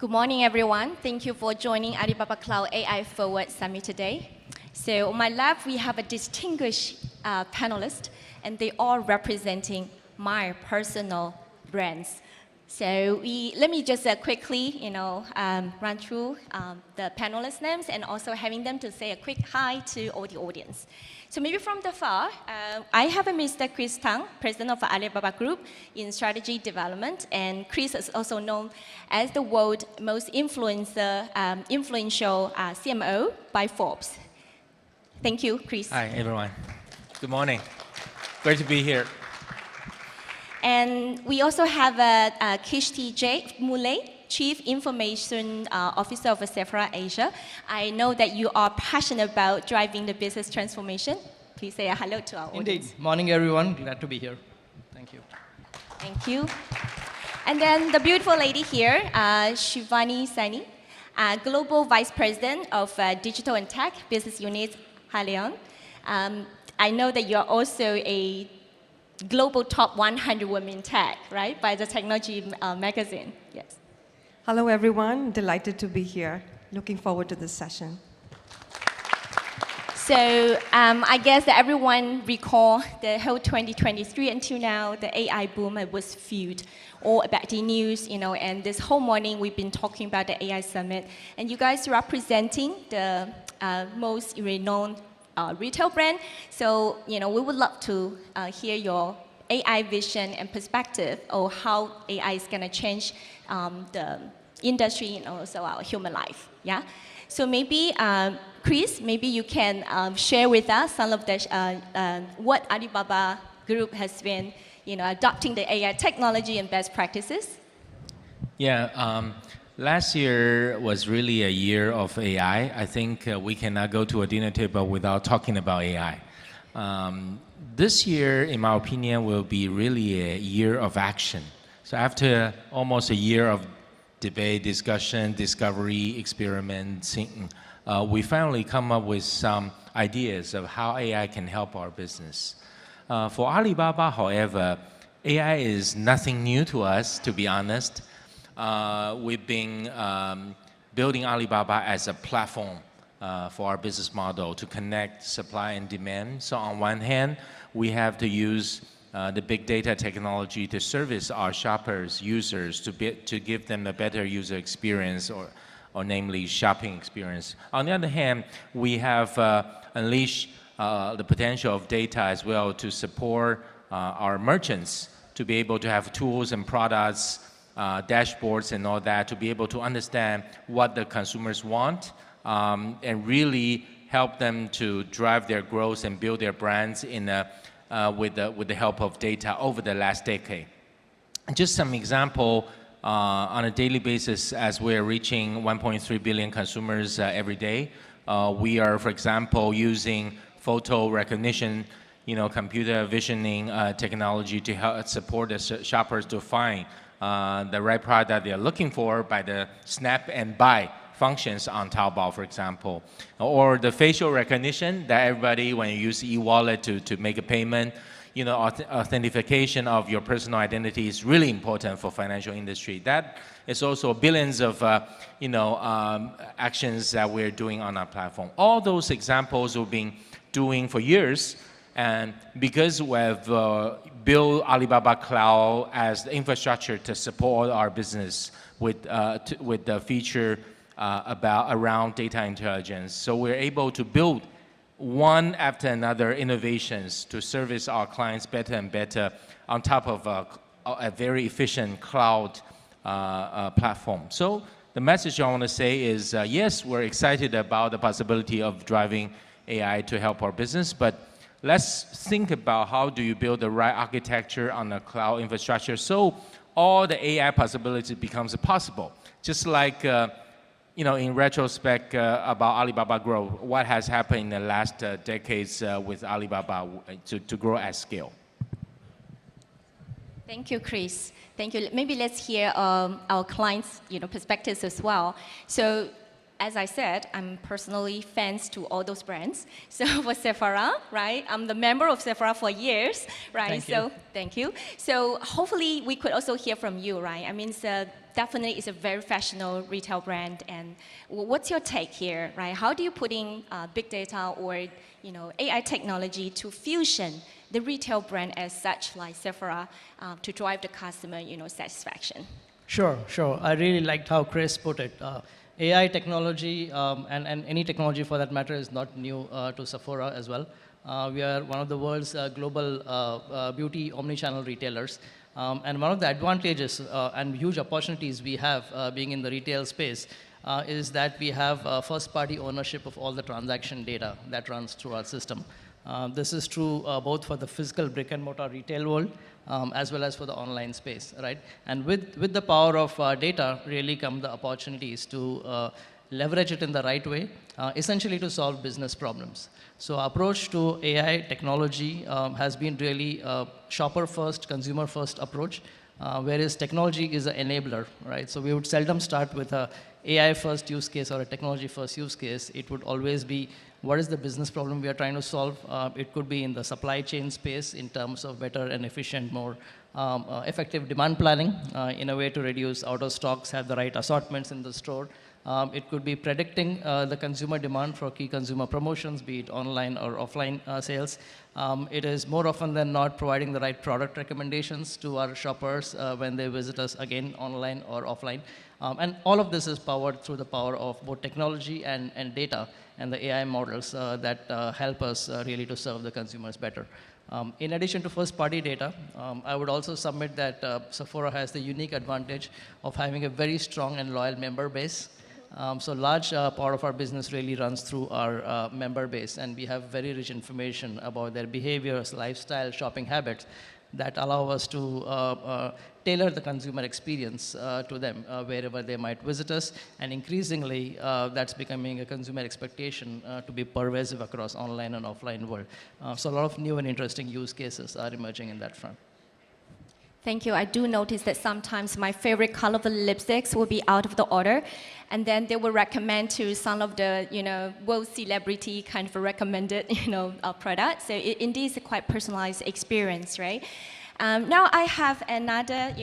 Good morning, everyone. Thank you for joining Alibaba Cloud AI Forward Summit today. So on my left, we have a distinguished panelist, and they are representing my personal brands. So let me just quickly, run through the panelists' names and also having them to say a quick hi to all the audience. So maybe from the far, I have a Mr. Chris Tang, president of Alibaba Group in strategy development, and Chris is also known as the world's most influential CMO by Forbes. Thank you, Chris. Hi, everyone. Good morning. Great to be here. And we also have Kishti J. Muley, Chief Information Officer of Sephora Asia. I know that you are passionate about driving the business transformation. Please say a hello to our audience. Indeed. Morning, everyone. Glad to be here. Thank you. Thank you. And then the beautiful lady here, Shivani Saini, Global Vice President of Digital and Tech Business Unit, Haleon. I know that you're also a Global Top 100 Women in Tech, right, by the Technology magazine. Yes. Hello, everyone. Delighted to be here. Looking forward to this session. So I guess that everyone recall the whole 2023 until now, the AI boom was fueled all about the news, and this whole morning we've been talking about the AI summit, and you guys are representing the most renowned retail brand. So, we would love to hear your AI vision and perspective of how AI is going to change the industry and also our human life. Yeah. So maybe, Chris, maybe you can share with us some of the what Alibaba Group has been, adopting the AI technology and best practices. Yeah. Last year was really a year of AI. I think we cannot go to a dinner table without talking about AI. This year, in my opinion, will be really a year of action. So after almost a year of debate, discussion, discovery, experimenting, we finally come up with some ideas of how AI can help our business. For Alibaba, however, AI is nothing new to us, to be honest. We've been building Alibaba as a platform for our business model to connect supply and demand. So on one hand, we have to use the big data technology to service our shoppers, users, to give them a better user experience, or namely shopping experience. On the other hand, we have unleashed the potential of data as well to support our merchants to be able to have tools and products, dashboards and all that, to be able to understand what the consumers want and really help them to drive their growth and build their brands with the help of data over the last decade. Just some example, on a daily basis, as we're reaching 1.3 billion consumers every day, we are, for example, using photo recognition, computer visioning technology to help support the shoppers to find the right product that they're looking for by the snap and buy functions on Taobao, for example. Or the facial recognition that everybody, when you use e-wallet to make a payment, authentication of your personal identity is really important for financial industry. That is also billions of actions that we're doing on our platform. All those examples we've been doing for years, and because we've built Alibaba Cloud as the infrastructure to support our business with the feature around data intelligence. So we're able to build one after another innovations to service our clients better and better on top of a very efficient cloud platform. So the message I want to say is, yes, we're excited about the possibility of driving AI to help our business, but let's think about how do you build the right architecture on the cloud infrastructure so all the AI possibilities becomes possible. Just like in retrospect about Alibaba Group, what has happened in the last decades with Alibaba to grow at scale. Thank you, Chris. Thank you. Maybe let's hear our clients' perspectives as well. So as I said, I'm personally fans to all those brands. So for Sephora, right? I'm the member of Sephora for years, right? Thank you. Thank you. So hopefully we could also hear from you, right? I mean, definitely it's a very fashionable retail brand. And what's your take here, right? How do you put in big data or AI technology to fusion the retail brand as such, like Sephora, to drive the customer satisfaction? Sure, sure. I really liked how Chris put it. AI technology and any technology for that matter is not new to Sephora as well. We are one of the world's global beauty omnichannel retailers. And one of the advantages and huge opportunities we have being in the retail space is that we have first-party ownership of all the transaction data that runs through our system. This is true both for the physical brick-and-mortar retail world as well as for the online space, right? And with the power of data really come the opportunities to leverage it in the right way, essentially to solve business problems. So our approach to AI technology has been really a shopper-first, consumer-first approach, whereas technology is an enabler, right? So we would seldom start with a AI-first use case or a technology-first use case. It would always be, what is the business problem we are trying to solve? It could be in the supply chain space in terms of better and efficient, more effective demand planning in a way to reduce out of stocks, have the right assortments in the store. It could be predicting the consumer demand for key consumer promotions, be it online or offline sales. It is more often than not providing the right product recommendations to our shoppers when they visit us again online or offline. And all of this is powered through the power of both technology and data and the AI models that help us really to serve the consumers better. In addition to first-party data, I would also submit that Sephora has the unique advantage of having a very strong and loyal member base. So large part of our business really runs through our member base, and we have very rich information about their behaviors, lifestyle, shopping habits that allow us to tailor the consumer experience to them wherever they might visit us. And increasingly, that's becoming a consumer expectation to be pervasive across online and offline world. So a lot of new and interesting use cases are emerging in that front. Thank you. I do notice that sometimes my favorite color of the lipsticks will be out of the order, and then they will recommend to some of the, world celebrity kind of recommended, products. So it indeed is a quite personalized experience, right? Now I have another,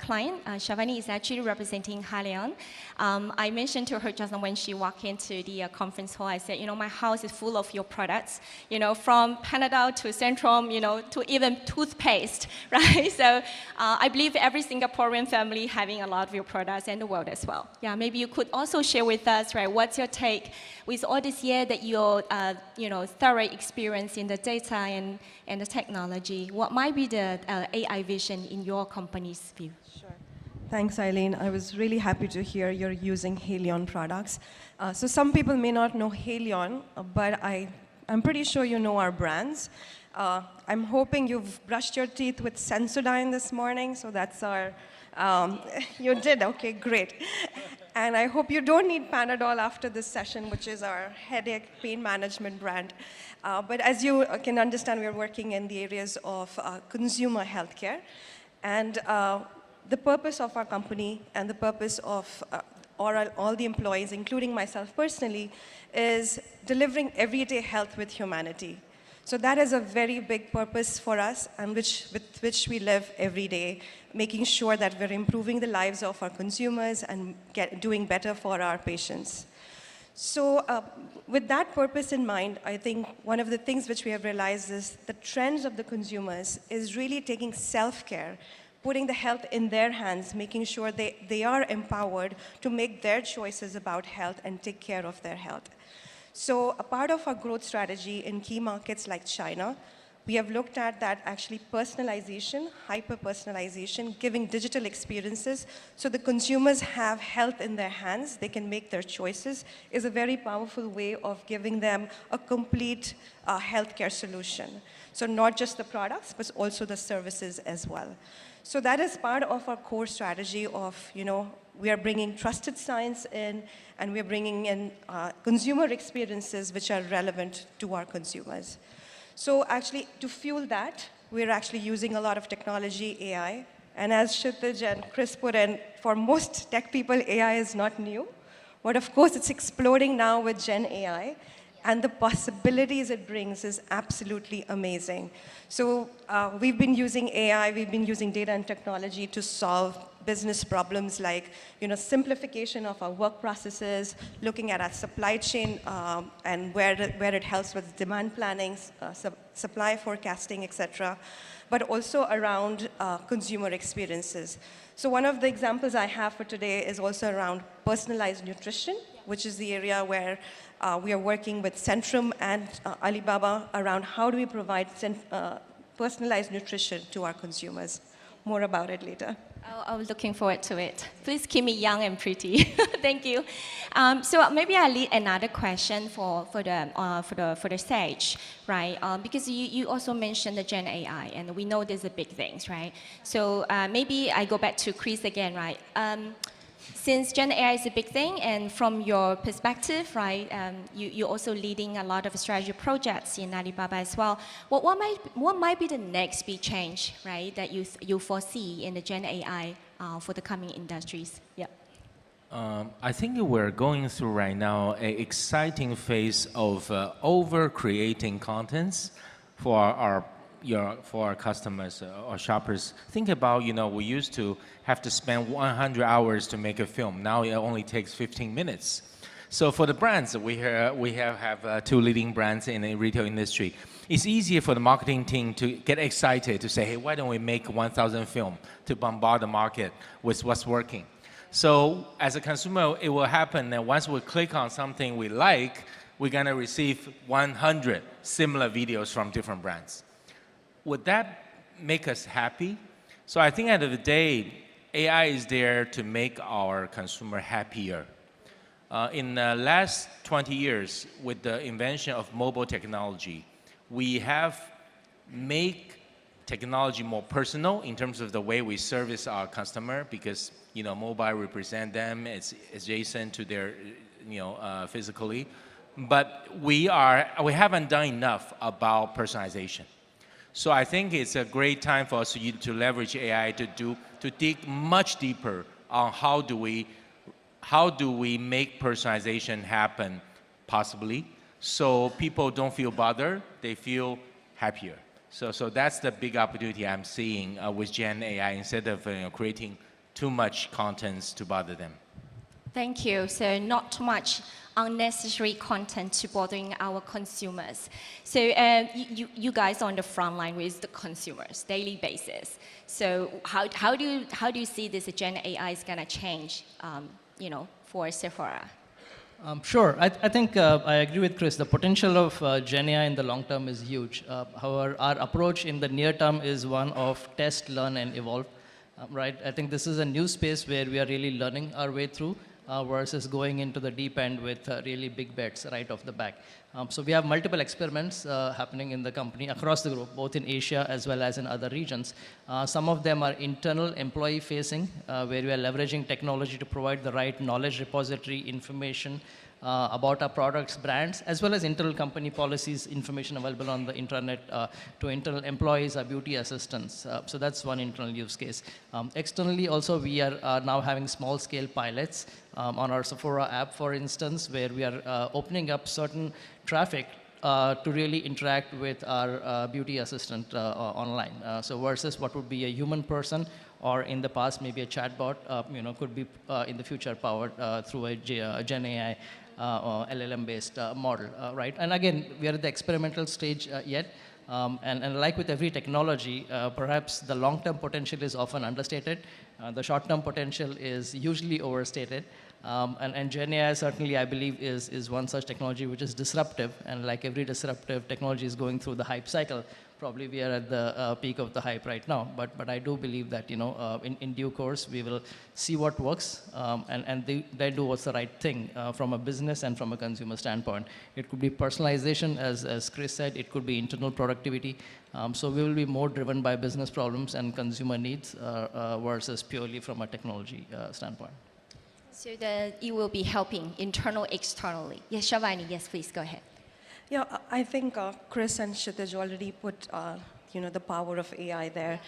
client. Shavani is actually representing Haleon. I mentioned to her just when she walked into the conference hall, I said, my house is full of your products, from Panadol to Centrum, to even toothpaste, right? So I believe every Singaporean family having a lot of your products in the world as well. Yeah, maybe you could also share with us, right, what's your take with all this year that your, thorough experience in the data and the technology. What might be the AI vision in your company's view? Sure. Thanks, Eileen. I was really happy to hear you're using Haleon products. So some people may not know Haleon, but I'm pretty sure you know our brands. I'm hoping you've brushed your teeth with Sensodyne this morning, so that's our, you did, okay, great. And I hope you don't need Panadol after this session, which is our headache pain management brand. But as you can understand, we're working in the areas of consumer healthcare. And the purpose of our company and the purpose of all the employees, including myself personally, is delivering everyday health with humanity. So that is a very big purpose for us, and with which we live every day, making sure that we're improving the lives of our consumers and doing better for our patients. So with that purpose in mind, I think one of the things which we have realized is the trends of the consumers is really taking self-care, putting the health in their hands, making sure they are empowered to make their choices about health and take care of their health. So a part of our growth strategy in key markets like China, we have looked at that actually personalization, hyper-personalization, giving digital experiences so the consumers have health in their hands, they can make their choices, is a very powerful way of giving them a complete healthcare solution. So not just the products, but also the services as well. So that is part of our core strategy of, we are bringing trusted science in, and we're bringing in consumer experiences which are relevant to our consumers. So actually, to fuel that, we're actually using a lot of technology, AI. And as Kshitij and Chris put in, for most tech people, AI is not new. But of course, it's exploding now with Gen AI. And the possibilities it brings is absolutely amazing. So we've been using AI, we've been using data and technology to solve business problems like simplification of our work processes, looking at our supply chain and where it helps with demand planning, supply forecasting, etc., but also around consumer experiences. So one of the examples I have for today is also around personalized nutrition, which is the area where we are working with Centrum and Alibaba around how do we provide personalized nutrition to our consumers. More about it later. I was looking forward to it. Please keep me young and pretty. Thank you. So maybe I'll lead another question for the stage, right? Because you also mentioned the Gen AI, and we know these are big things, right? So maybe I go back to Chris again, right? Since Gen AI is a big thing, and from your perspective, right, you're also leading a lot of strategy projects in Alibaba as well. What might be the next big change, right, that you foresee in the Gen AI for the coming industries? Yeah. I think we're going through right now an exciting phase of over-creating contents for our customers or shoppers. Think about, we used to have to spend 100 hours to make a film. Now it only takes 15 minutes. So for the brands, we have two leading brands in the retail industry. It's easier for the marketing team to get excited to say, hey, why don't we make 1,000 film to bombard the market with what's working? So as a consumer, it will happen that once we click on something we like, we're going to receive 100 similar videos from different brands. Would that make us happy? So I think at the end of the day, AI is there to make our consumer happier. In the last 20 years, with the invention of mobile technology, we have made technology more personal in terms of the way we service our customer, because mobile represent them, it's adjacent to their physically. But we haven't done enough about personalization. So I think it's a great time for us to leverage AI to dig much deeper on how do we make personalization happen possibly, so people don't feel bothered, they feel happier. So that's the big opportunity I'm seeing with Gen AI, instead of creating too much contents to bother them. Thank you. So not too much unnecessary content to bothering our consumers. So you guys are on the front line with the consumers, daily basis. So how do you see this Gen AI is going to change, for Sephora? Sure. I think I agree with Chris. The potential of Gen AI in the long term is huge. However, our approach in the near term is one of test, learn, and evolve. Right? I think this is a new space where we are really learning our way through. Versus going into the deep end with really big bets right off the back. So we have multiple experiments happening in the company across the group, both in Asia as well as in other regions. Some of them are internal employee facing, where we are leveraging technology to provide the right knowledge repository information about our products, brands, as well as internal company policies, information available on the intranet to internal employees, our beauty assistants. So that's one internal use case. Externally also, we are now having small scale pilots on our Sephora app, for instance, where we are opening up certain traffic to really interact with our beauty assistant online. So versus what would be a human person, or in the past maybe a chatbot, could be in the future powered through a Gen AI or LLM-based model, right? And again, we are at the experimental stage yet. And like with every technology, perhaps the long-term potential is often understated. The short-term potential is usually overstated. And Gen AI certainly, I believe, is one such technology which is disruptive. And like every disruptive technology is going through the hype cycle. Probably we are at the peak of the hype right now. But I do believe that, in due course, we will see what works and they do what's the right thing from a business and from a consumer standpoint. It could be personalization, as Chris said. It could be internal productivity. So we will be more driven by business problems and consumer needs versus purely from a technology standpoint. So you will be helping internal, externally. Yes, Shavani, yes, please go ahead. Yeah, I think Chris and Kshitij already put the power of AI there.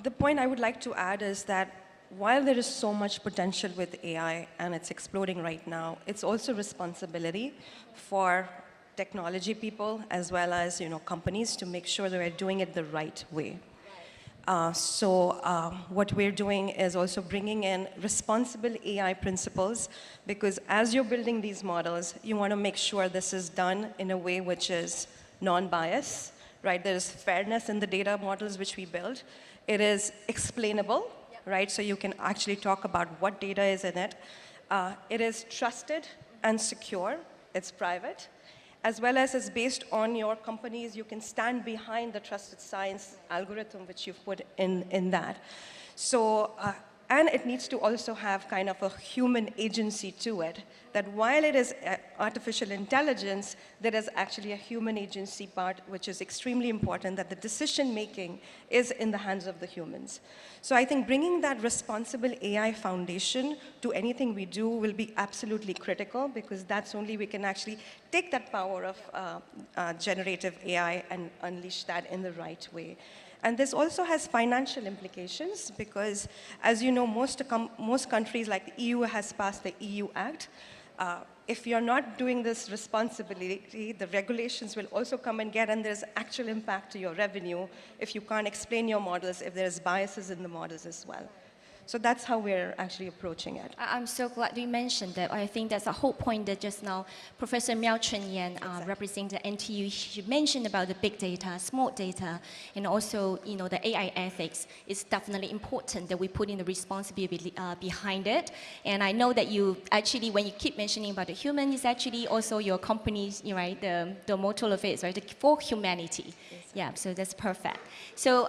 The point I would like to add is that while there is so much potential with AI and it's exploding right now, it's also responsibility for technology people as well as companies to make sure that we're doing it the right way. What we're doing is also bringing in responsible AI principles, because as you're building these models, you want to make sure this is done in a way which is non-biased, right? There's fairness in the data models which we build. It is explainable, right? So you can actually talk about what data is in it. It is trusted and secure. It's private. As well as it's based on your companies, you can stand behind the trusted science algorithm which you've put in that. And it needs to also have kind of a human agency to it, that while it is artificial intelligence, there is actually a human agency part, which is extremely important, that the decision making is in the hands of the humans. So I think bringing that responsible AI foundation to anything we do will be absolutely critical, because that's only we can actually take that power of generative AI and unleash that in the right way. And this also has financial implications, because, as you know, most countries like the EU has passed the EU Act. If you're not doing this responsibility, the regulations will also come and get, and there's actual impact to your revenue if you can't explain your models, if there's biases in the models as well. So that's how we're actually approaching it. I'm so glad you mentioned that. I think that's a whole point that just now Professor Miao Chun Yan, representing the NTU, she mentioned about the big data, small data, and also the AI ethics. It's definitely important that we put in the responsibility behind it. And I know that you actually, when you keep mentioning about the human, it's actually also your company's, right, the motto of it is, right, for humanity. Yes. Yeah, so that's perfect. So.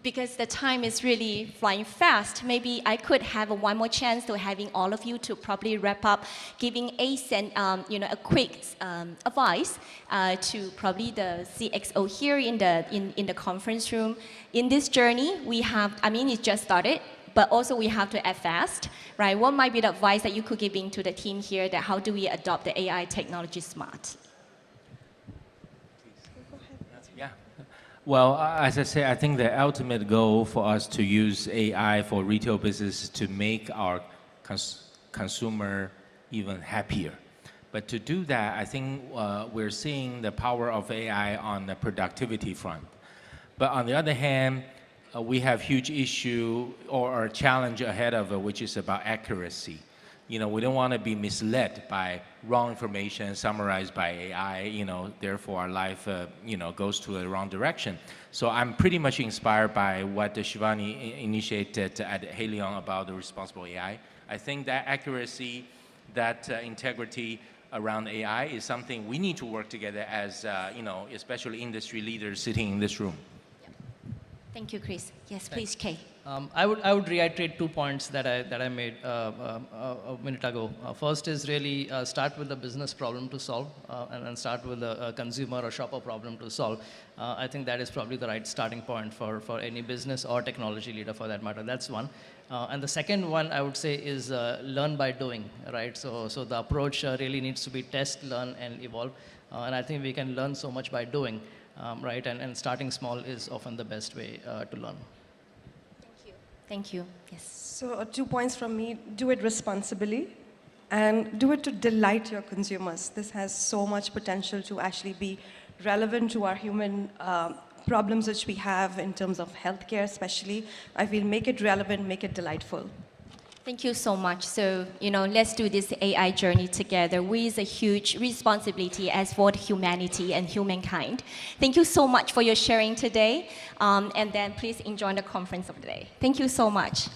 Because the time is really flying fast, maybe I could have one more chance to having all of you to probably wrap up, giving a quick advice to probably the CXO here in the conference room. In this journey, we have, it just started, but also we have to act fast, right? What might be the advice that you could give to the team here, that how do we adopt the AI technology smart? Yeah. Well, as I say, I think the ultimate goal for us to use AI for retail business to make our consumer even happier. But to do that, I think we're seeing the power of AI on the productivity front. But on the other hand, we have huge issue or a challenge ahead of it, which is about accuracy. We don't want to be misled by wrong information summarized by AI, therefore our life, goes to the wrong direction. So I'm pretty much inspired by what Shivani initiated at Haleon about the responsible AI. I think that accuracy, that integrity around AI is something we need to work together as, especially industry leaders sitting in this room. Thank you, Chris. Yes, please, Kay. I would reiterate 2 points that I made a minute ago. First is really start with the business problem to solve, and then start with a consumer or shopper problem to solve. I think that is probably the right starting point for any business or technology leader for that matter. That's one. And the second one I would say is learn by doing, right? So the approach really needs to be test, learn, and evolve. And I think we can learn so much by doing, right? And starting small is often the best way to learn. Thank you. Yes. So 2 points from me. Do it responsibly and do it to delight your consumers. This has so much potential to actually be relevant to our human problems which we have in terms of healthcare especially. I feel make it relevant, make it delightful. Thank you so much. So, let's do this AI journey together with a huge responsibility as for humanity and humankind. Thank you so much for your sharing today. And then please enjoy the conference of the day. Thank you so much.